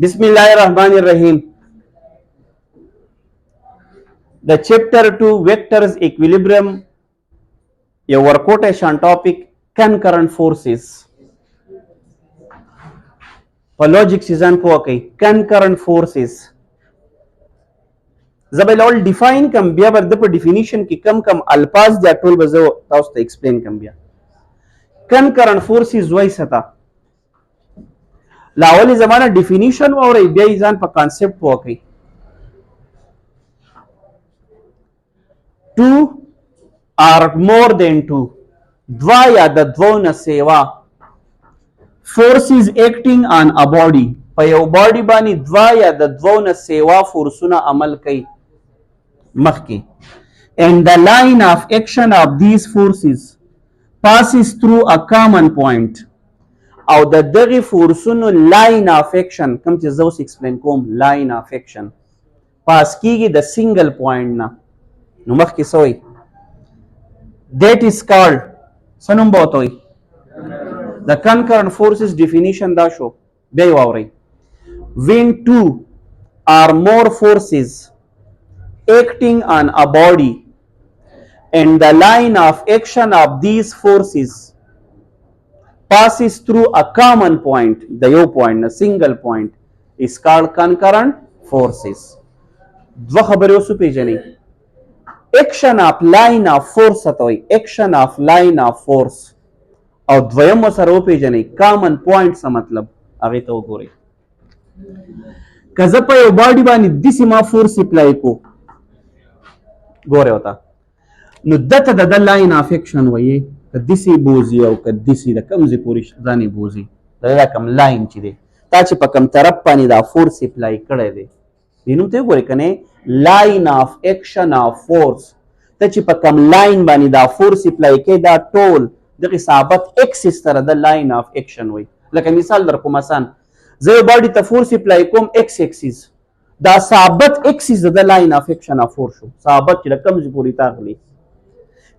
Bismillahirrahmanirrahim. The chapter 2 vectors equilibrium, your quotation topic concurrent forces. For logic season po concurrent forces. زبل all define کم بیا بر د په definition کې کم الفاظ دی ټول به زه تاسو ته explain کم بیا. concurrent forces وای ستا لا اولی زمانه definition واوري بیا ځان په concept پوکي. two or more than two دوا یا د دوه نه سیوا forces acting on a body په یو body باندې دوا یا د دوه نه سیوا فورسونه عمل کوي مخکې and the line of action of these forces passes through a common point او د دغه فورسونو line of action کوم چې زه اوس explain کوم line of action پاس کیږي د single point نه نو مخکې سوی that is called سنوم بوتوي the concurrent forces definition دا شو بیا واوري when two or more forces acting on a body and the line of action of these forces passes through a common point the yo point a single point is called concurrent forces. دو خبرې اوس پیژنئ action of line of force اتوي action of line of force او دویم سره پیژنئ common point څه مطلب هغه ته وګورئ. که زه په یو باډي باندې داسې ما فورس اپلای کو ګورئ ورته نو دته د لاین اف اکشن وایي که داسې بوځي او که داسې د کوم ځای پورې ځانې بوځي دا کوم لاین چې دی تا چې په کوم طرف باندې دا فورس اپلای کړی دی دې نوم ته وګورئ که نه لاین اف اکشن اف فورس ته چې په کوم لاین باندې دا فورس اپلای کوي دا ټول دغه ثابت اکسس سره د لاین اف اکشن وایي. لکه مثال در کوم آسان زه یو باډي ته فورس اپلای کوم ایکس اکسس دا ثابت اکسس د لاین اف اکشن اف فورس شو ثابت چې د کوم ځای پورې تاغلی.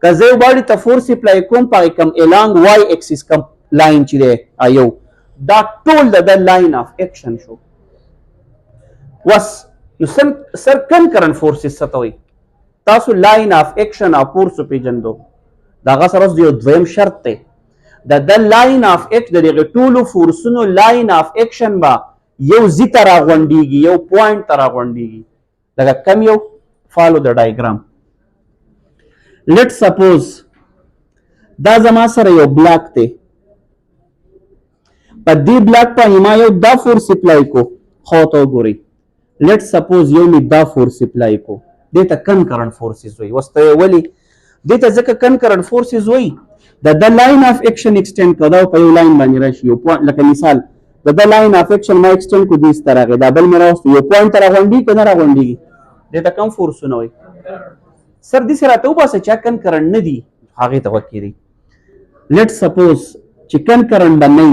که زه یو باډي ته فورس اپلای کوم په کوم الانګ وای اکسس کوم لاین چې دی یو دا ټول د لاین اف اکشن شو. وس نو سر کنکرنٹ فورسز څه ته وایي تاسو لاین اف اکشن اف فورس پیژندو دا هغه سره یو دویم شرط دی د لاین اف اکشن د دغه ټولو فورسونو لاین اف اکشن به یو زی ته راغونډېږي یو پوینټ ته راغونډېږي لکه کم یو فالو د ډایګرام. لیټ سپوز دا زما سره یو بلاک دی په دې بلاک باندې ما یو دا فورس اپلای کو خو ته وګورئ لیټ سپوز یو می دا فورس اپلای کو دې ته کنکرنٹ فورسز وایي. اوس ته ولې دې ته ځکه کنکرنٹ فورسز وایي د لاین اف اکشن ایکسټینډ کړه دا په یو لاین باندې راشي یو پوینټ لکه مثال د لاین اف اکشن ما ایکسټینډ کو دې ستاره غي دا بل مې راوستو یو پوینټ ته راغونډي کنه راغونډي دې ته کم فورسونه وایي. سر دې سره ته وباسه چې کنکرنٹ نه دي هغه ته وکړي. لیټ سپوز چې کنکرنٹ باندې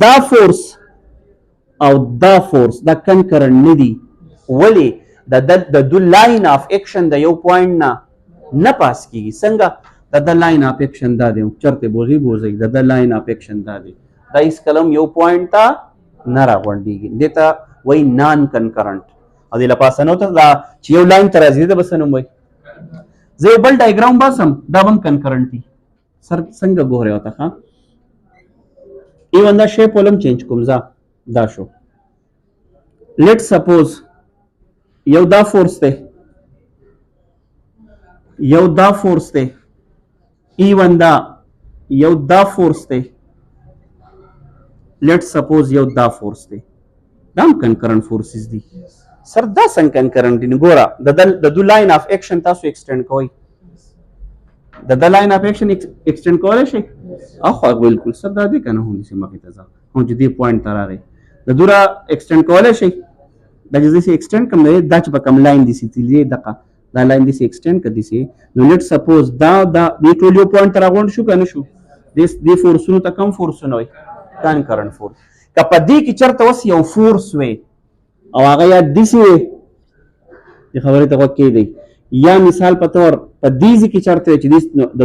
دا فورس او دا فورس دا کنکرنٹ نه دي ولې د دو لاین اف اکشن د یو پوینټ نه پاس کیږي. څنګه د لاین اف اکشن دا دی چرته بوزي د لاین اف اکشن دا دی دا اس کلم یو پوینټ ته نه راغونډېږي دې ته وایي نان کنکرنٹ. او دې لپاره نو ته دا چې یو لاین ته راځي د بسنوم وایي. زه یو بل ډایګرام باسم دا هم کنکرنٹ دي سر څنګه ګورئ ورته ښه ایون دا شیپ ولم چینج کوم ځه دا شو. لیټ سپوز یو دا فورس دی یو دا فورس دی ایون دا یو دا فورس دی لیټ سپوز یو دا فورس دی دا هم کنکرنٹ فورسز دي. سر دا څنګه کنکرنٹ دي ګوره د دو لاین اف اکشن تاسو ایکسټینډ کوئ د لاین اف اکشن ایکسټینډ کولی شئ اخو بالکل سر دا دی که نه هم داسې مخې ته ځه هم چې دې پوینټ ته راغی د دوره ایکسټینډ کولی شئ دا چې داسې ایکسټینډ کوم دی دا چې په کوم لاین داسې تللی دغه دا لاین داسې ایکسټینډ که داسې نو لیټ سپوز دا دې ټول یو پوینټ ته راغونډ شو که نه شو دې فورسونو ته کم فورسونه وایي کنکرنٹ فورس. که په دې کې چېرته اوس یو فورس وی او هغه یا داسې وی دې خبرې ته غوږ کېږدئ یا مثال په طور په دې ځای کې چېرته چې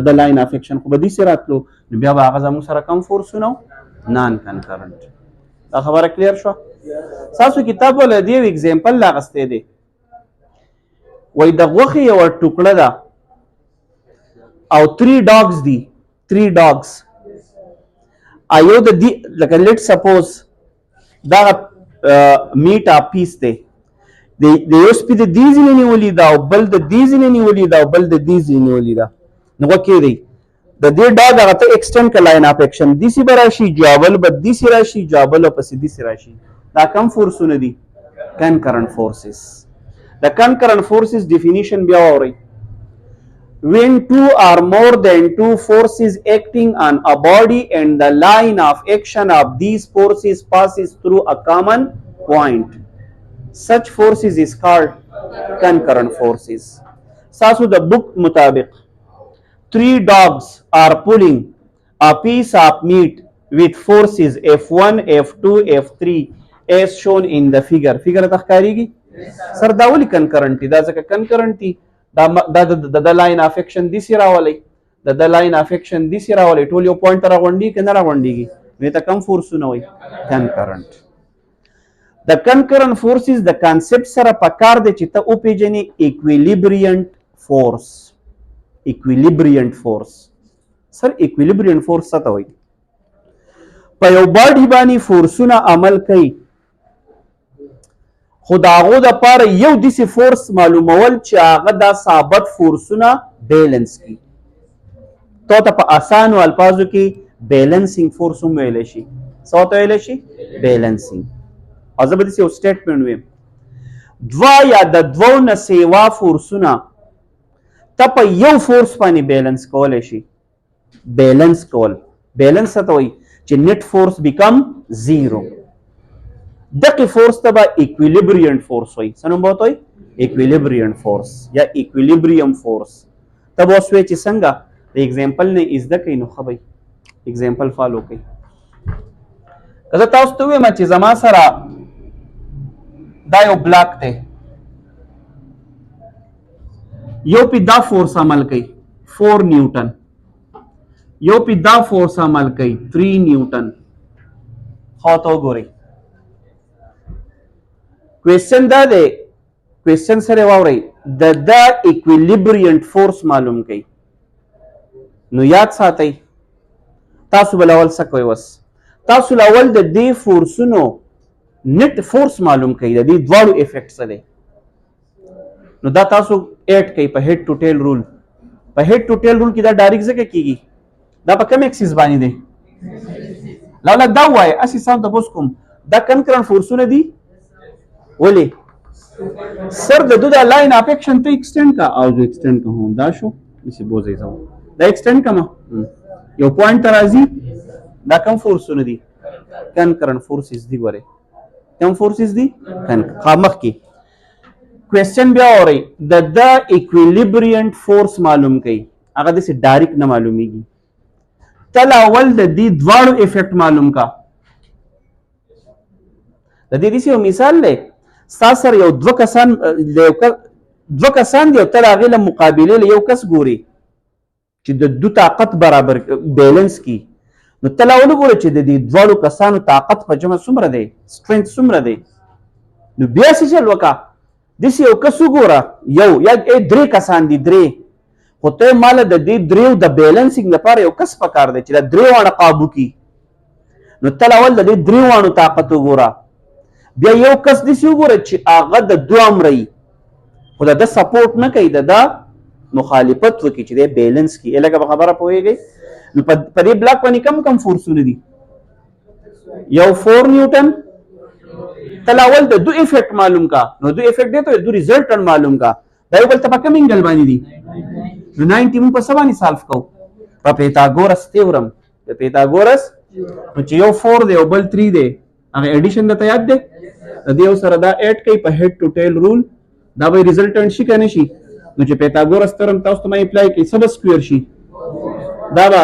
د لاین اف اکشن خو به داسې راتلو نو بیا به هغه زموږ سره کم فورسونه نان کنکرنٹ. دا خبره کلیر شوه. تاسو کتاب ول دی ایگزامپل لا غسته دی وای د غوخي یو ټوکړه ده او 3 dogs دي 3 dogs ایو د دی لکه لیټ سپوز دا میټ ا پیس دی د یو سپی د دې ځینې نیولې دا او بل د دې ځینې نیولې دا او بل د دې ځینې نیولې دا نو کې دی د دې ډاګ هغه ته ایکسټند ک لاین اف اکشن دي سی براشي جوابل بد دي سی راشي جوابل او پسې دي سی راشي دا کم فورسونه دي concurrent forces the concurrent forces definition بیا ووري when two or more than two forces acting on a body and the line of action of these forces passes through a common point such forces is called concurrent forces ساسو د book مطابق 3 dogs are pulling a piece of meat with forces F1, F2, F3 as shown in the figure. Figure تخکاریږي سر دا ولي concurrent دا ځکه concurrent د لاین اف اکشن دي سی راولي د لاین اف اکشن دي سی راولي ټول یو پوینټ راغونډي کنه راغونډيږي نو ته کم فورسونه وي concurrent د concurrent forces د کانسپټ سره پکار دي چې ته او پیژنې equilibrium force سر equilibrium force څه ته وایي په یو باډي باندې فورسونه عمل کوي خو د هغو دپاره یو داسې فورس معلومول چې هغه دا ثابت فورسونه بیلنس کړي تو ته په اسانو الفاظو کې بیلنسینګ فورس هم ویلی شي څه ورته ویلی شي بیلنسینګ او زه به داسې یو سټیټمنټ ویم دوه یا د دوو نه سیوا فورسونه ته په یو فورس باندې بیلنس کولی شي بیلنس کول بیلنس څه ته وایي چې نیټ فورس بیکم زیرو دغه فورس ته به ایکویلیبریم فورس وایي څه نوم به ورته وایي ایکویلیبریم فورس یا ایکویلیبریم فورس ته به اوس وایي چې څنګه د ایگزامپل نه زده کوئ نو ښه به ایگزامپل فالو کوئ که زه تاسو ته ووایم چې زما سره دا یو بلاک دی یو پې دا فورس عمل کوي 4 نیوټن یو پې دا فورس عمل کوي 3 نیوټن خوا ته وګورئ کوېسچن دا دی کوېسچن سره واورئ د دا ایکویلیبریم فورس معلوم کوي نو یاد ساتئ تاسو به اول څه کوئ وس تاسو اول د دې فورسونو نیټ فورس معلوم کوي د دې دواړو افیکټ څه دی نو دا تاسو ایډ کوي په هیډ ټو ټیل رول په هیډ ټو ټیل رول کې دا ډایرکټ ځکه کیږي دا په کوم اکسس باندې دی لاله دا وایي اسی سم تاسو کوم دا کنکرنٹ فورسونه دي ولې سر د دوه لاین اف اکشن ته ایکسټند کا او جو ایکسټند کا هم دا شو اسی بوزي زو دا ایکسټند کما یو پوینټ راځي دا کم فورسونه دي کنکرنٹ فورسز دي وره کم فورسز دي خامخ کی کوېسچن بیا اورئ د ایکویلیبریم فورس معلوم کړئ هغه داسې ډایرکټ نه معلومیږي تل اول د دې دواړو افیکټ معلوم کا د دې داسې یو مثال دی ستا سره یو دوه کسان دي او تل هغې له مقابلې له یو کس ګوري چې د دو طاقت برابر بیلنس کی نو تل اول وګوره چې د دې دواړو کسانو طاقت په جمع څومره دی سټرنث څومره دی نو بیا څه چل وکړه داسې یو کس وګوره یو یا درې کسان دي درې خو ته مال د دې دریو د بیلنسینګ لپاره یو کس پکار دی چې دا درې واړه قابو کی نو تل اول د دې درې واړو طاقت وګوره بیا یو کس داسې وګوره چې هغه د دوه امرئ خو د سپورټ نه کوي د مخالفت وکړي چې دی بیلنس کړي لکه په خبره پوهېږئ نو په دې بلاک باندې کم فورسونه دي یو 4 نیوټن تل اول د دو افیکټ معلوم کا نو دو افیکټ دی ته دو ریزلټنټ معلوم کا دا یو بل ته په کوم انګل باندې دي نو 90 موږ په څه باندې سالف کوو په پیتاګورس تیورم د پیتاګورس نو چې یو 4 دی او بل 3 دی هغه ایډیشن درته یاد دی د دې یو سره دا ایډ کوي په هیډ ټو ټیل رول دا به ریزلټنټ شي که نه شي نو چې پیتاګورس ترم تاسو ته ما اپلای کوي څه به سکویر شي دا به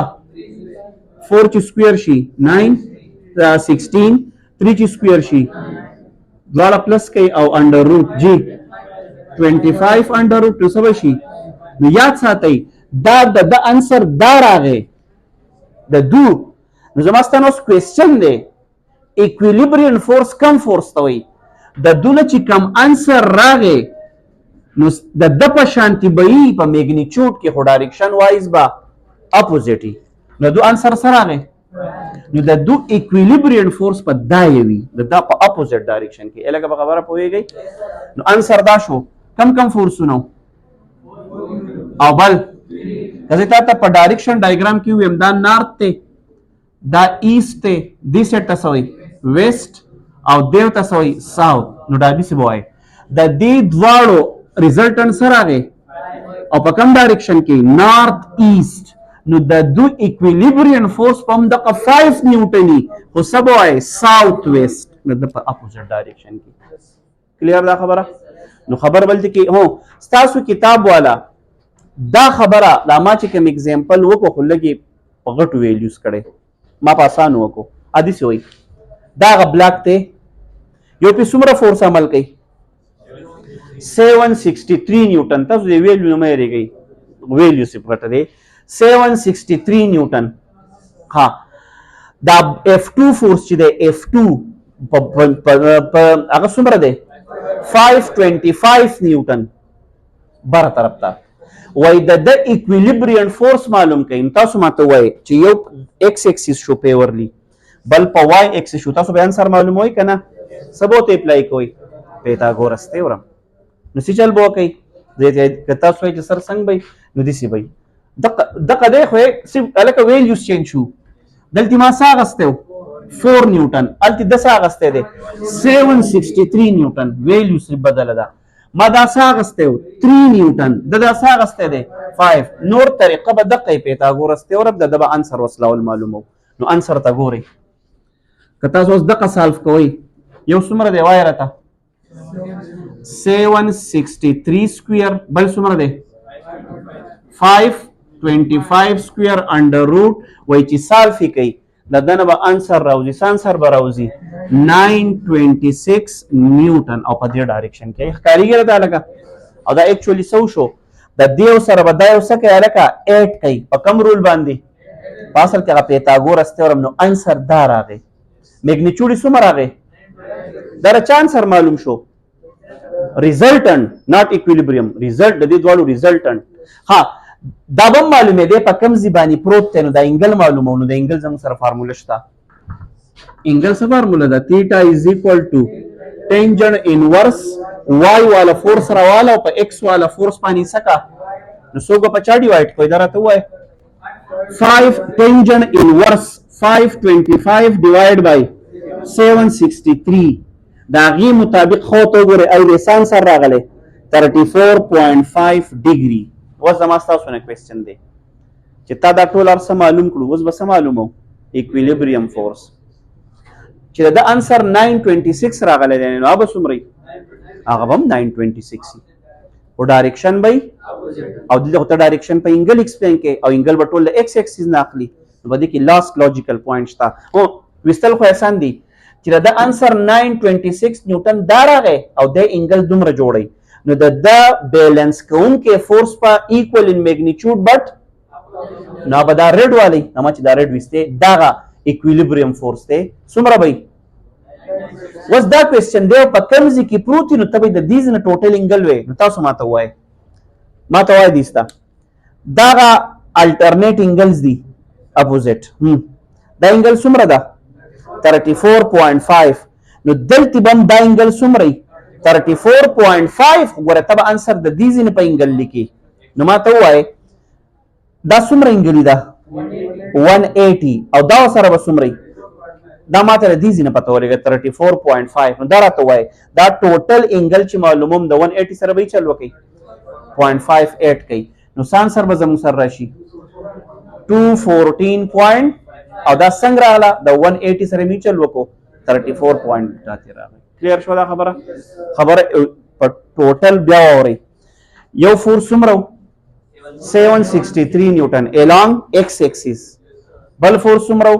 4 چې سکویر شي 9 16 3 چې سکویر شي دواړه پلس کوي او انډر روټ جی 25 انډر روټ څه به شي نو یاد ساتئ دا د انسر دا راغی د دو نو زما ستا نو کوېسچن دی اکویلیبریم فورس کم فورس ته وایي د دونه چې کم انسر راغی نو د د په شانتي به یي په میګنیچیوډ کې خو ډایرکشن وایز به اپوزیټ نو دو انسر سره راغی نو د دو اکویلیبریم فورس په دا وي د دا په اپوزیټ ډایرکشن کې الګه په خبره پوهیږئ نو انسر دا شو کم کم فورسونه او بل کله تا ته په ډایرکشن ډایګرام کې ویم دا نارت ته دا ایست ته دې سیټ ته سوی ویسٹ او دیو ته سوی ساوث نو دا دې سی بوای د دې دواړو ریزلټنټ سره راغی او په کوم ډایرکشن کې نارت ایست نو د دو اکویلیبریم فورس په همدغه 5 نیوټني خو څه به وایي ساوث ویسٹ نو د په اپوزیټ ډایرکشن کې کلیر دا خبره نو خبر بل کې هو ستاسو کتاب والا دا خبره دا ما چې کوم اگزامپل وکړو خو لګي په غټو ویلیوز کړي ما په آسان وکړو ادي سی وایي دا غ بلاک ته یو په څومره فورس عمل کوي 763 نیوټن تاسو دې ویلیو نه مې ریږي ویلیو څه پټه دی 763 نیوټن ها دا F2 فورس چې دی F2 په هغه څومره دی 525 نیوټن بره طرف ته وای د اکویلیبریم فورس معلوم کړئ تاسو ماته وای چې یو ایکس ایکسیس شو پیورلی بل په وای ایکسیس شو تاسو به انسر معلوموي کنه سبو ته اپلای کوئ پیتاګورس تیورم نو سی چل بو کوي زه تاسو چې سر څنګه وي نو دي سی وي دغه دی خو صرف الکه ویلیوز چینج شو دلته ما څه غسته 4 نیوټن الته د څه غسته دی 763 نیوټن ویلیوز بدل ده ما دا څه غسته 3 نیوټن د دا څه غسته دی 5 نور طریقه به دقه پیتاګورس تیورم د به انسر وسلاول معلومو نو انسر ته ګوري که تاسو اوس دقه سالف کوئ یو څومره دی وای راته 763 سکویر بل څومره دی 525 سکویر انډر روټ وای چې سالف کوي د دنه به انسر راوځي سانسر به راوځي 926 نیوټن او په دې ډایرکشن کې ښکاریږي دا لګه او دا اکچولی سو شو د دیو سره به دا یو څه کوي لکه 8 کوي په کم رول باندې په اصل کې هغه پیتاګورس تیورم نو انسر دا راغی میګنیچیوډ څومره راغی دا چانسر معلوم شو ریزلټنټ ناٹ اکویلیبریم ریزلټ د دې دواړو ریزلټنټ ها دا به معلومه دی په کم زبانی پروت دی نو دا انګل معلومه نو د انګل زموږ سره فارموله شته انګل څه فارموله ده تیټا از ایکوال ټو ټینجن انورس واي والا فورس راواله او په ایکس والا فورس باندې سکا نو څوک په چا ډیوایډ کوي دا راته وای 5 ټینجن انورس 525 ډیوایډ بای 763 دا غي مطابق خو ته ګوره ای سانسر راغله 34.5 ډیګري اوس زما تاسو نه کوېسچن دی چې تا دا ټول ارسه معلوم کړو اوس به څه معلومو اکویلیبریم فورس چې دا انسر 926 راغلی دی نو هغه څومره هغه هم 926 او ډایرکشن به او دلته ته ډایرکشن په انګل ایکسپلین کې او انګل به ټول ایکس ایکسیس نه اخلي نو به دې کې لاست لوجیکل پوینټ شته او وستل خو آسان دی چې دا انسر 926 نیوټن دا راغی او د انګل دومره جوړی نو د بیلنس کوونکې فورس په ایکوال ان میګنیچیوډ بټ نو به دا ریډ والی نو چې دا ریډ وسته دا اکویلیبریم فورس ته څومره وي اوس دا کوېسچن دی په کوم ځای کې پروت نو ته د دې نه ټوټل انګل وي نو تاسو ماته وای دیستا دا الټرنیټ انګلز دي اپوزیټ دا انګل څومره ده 34.5 نو دلته بم دا انګل څومره 34.5 ګوره تبه انسر د دې ځینې په انګل لیکي نو ما ته ووایه دا څومره انګلي ده 180 او دا سره به څومره دا ما ته د دې ځینې پته ولګېږي 34.5 نو دا راته ووایه دا ټوټل انګل چې معلوموم د 180 سره به یې چل وکړي 0.58 کوي نو سانسر به زموږ سره راشي 214 او دا څنګه راغله د 180 سره مې چل وکړو 34 پوینټ راته راغی کلیر شو دا خبره په ټوټل بیا ووري یو فورس څومره 763 نیوټن along x axis بل فورس څومره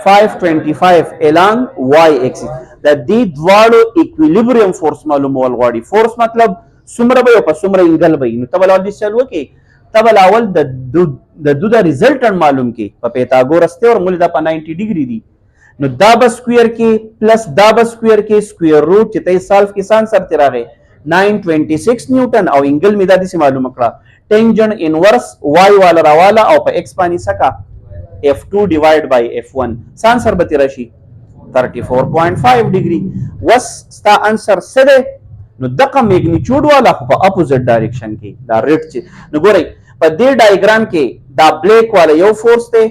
525 along y axis د دې دواړو اکویلیبریم فورس معلومول غواړي فورس مطلب څومره به په څومره انګل به نو تبل اول دې چل وکي تبل اول د د ریزلټنټ معلوم کی په پیتاګورس ته اور مول دا په 90 ډیګري دي نو دا به سکویر کې پلس دا به سکویر کې سکویر روټ چې ته سالف کې سان سر ته راغی 926 نیوټن او انګل می دا دې معلومه کړه ټینجن انورس وای والا راواله او په ایکس باندې سکا f2 ډیوایډ بای f1 سان سر به راشي 34.5 ډیګري. وس ستا انسر څه دی؟ نو دغه میګنیچود والا خو په اپوزیټ ډایرکشن کې دا ریټ چې نو ګورئ په دې ډایګرام کې دا بلیک والا یو فورس دی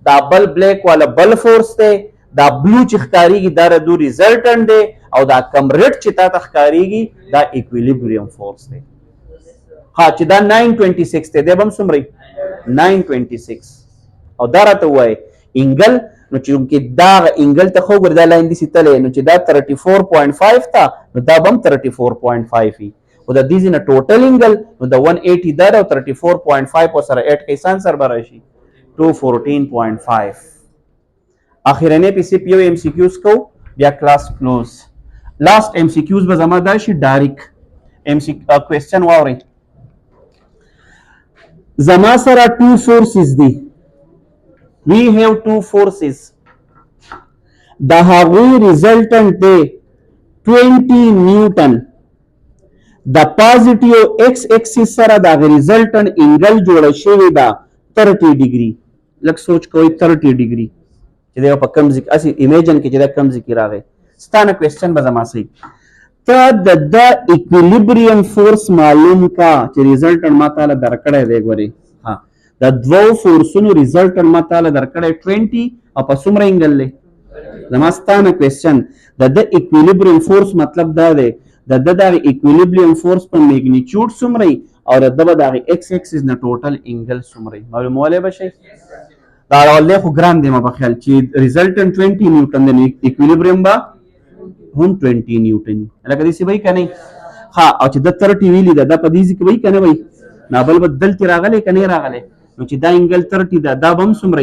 دا بل بلیک والا بل فورس دی دا بلو چې ښکاریږي دا د دوی ریزلټنټ دی او دا کم ریټ چې تا ته ښکاریږي دا ایکویلیبریم فورس دی. ها چې دا 926 دی دی به هم څومره 926 او دا راته ووایي انګل نو چې دا انګل ته خو ګور دا لاین دي ستلې نو چې دا 34.5 تا نو دا بم 34.5 وي او د دې نه ټوټل انګل نو د 180 دا او 34.5 او سره 8 کې سان سر براشي 214.5. اخرنه په سی پی یو ام سی کیوز کو بیا کلاس کلوز. لاست ام سی کیوز به زما دا شي ډایرک ام سی کوېسچن واوري زما سره 2 فورسز دي we have 2 forces the هغوی resultant دی 20 نیوټن د پازیټیو ایکس ایکسس سره د resultant انګل جوړه شوې ده 30 ډیګري. لکه سوچ کوئ 30 ډیګري چې دا په کم ځای اسی ایمیجن کې چې دا کم ځای کې راغی ستانه کوېسچن به زما صحیح ته د ایکویلیبریم فورس معلوم کا چې resultant ما تعالی درکړی دی ګورئ ها د دوو فورسونو ریزلټن ما تعالی درکړی 20 او په څومره انګل دی زما ستانه کوېسچن د ایکویلیبریم فورس مطلب دا دی د دغه ایکویلیبریم فورس په میګنیچود څومره او د دغه د ایکس ایکسس نه ټوټل انګل څومره معلومولی به شي. دا ډول خو ګران دی ما په خیال چې ریزلټن 20 نیوټن دی ایکویلیبریم به هم 20 نیوټن لکه داسې به یې که نه ها او چې د 30 ویلي ده دا په دې ځای کې به یې که نه وایي نابل به دلتې راغلی که نه راغلی نو چې دا انګل 30 ده دا به هم څومره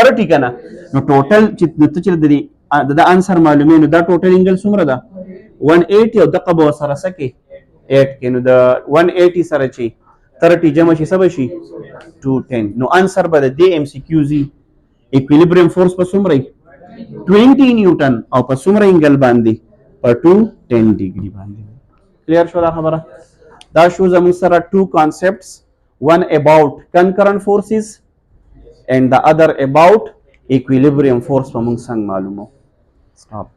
30 که نه نو ټوټل چې ته چې د انسر معلومې نو دا ټوټل انګل څومره ده 180 او دقه به ورسره څه کې 8 کې نو د 180 سره چې 30 جمع شي څه به شي 210 نو انسر به د دې ام سی کیو زي ایکویلیبریم فورس په څومره 20 نیوټن او په څومره انګل باندې په 210 ډیګري باندې. کلیر شو دا خبره؟ دا شو زموږ سره 2 concepts one about concurrent forces and the other about equilibrium force په موږ څنګه معلومو. Stop.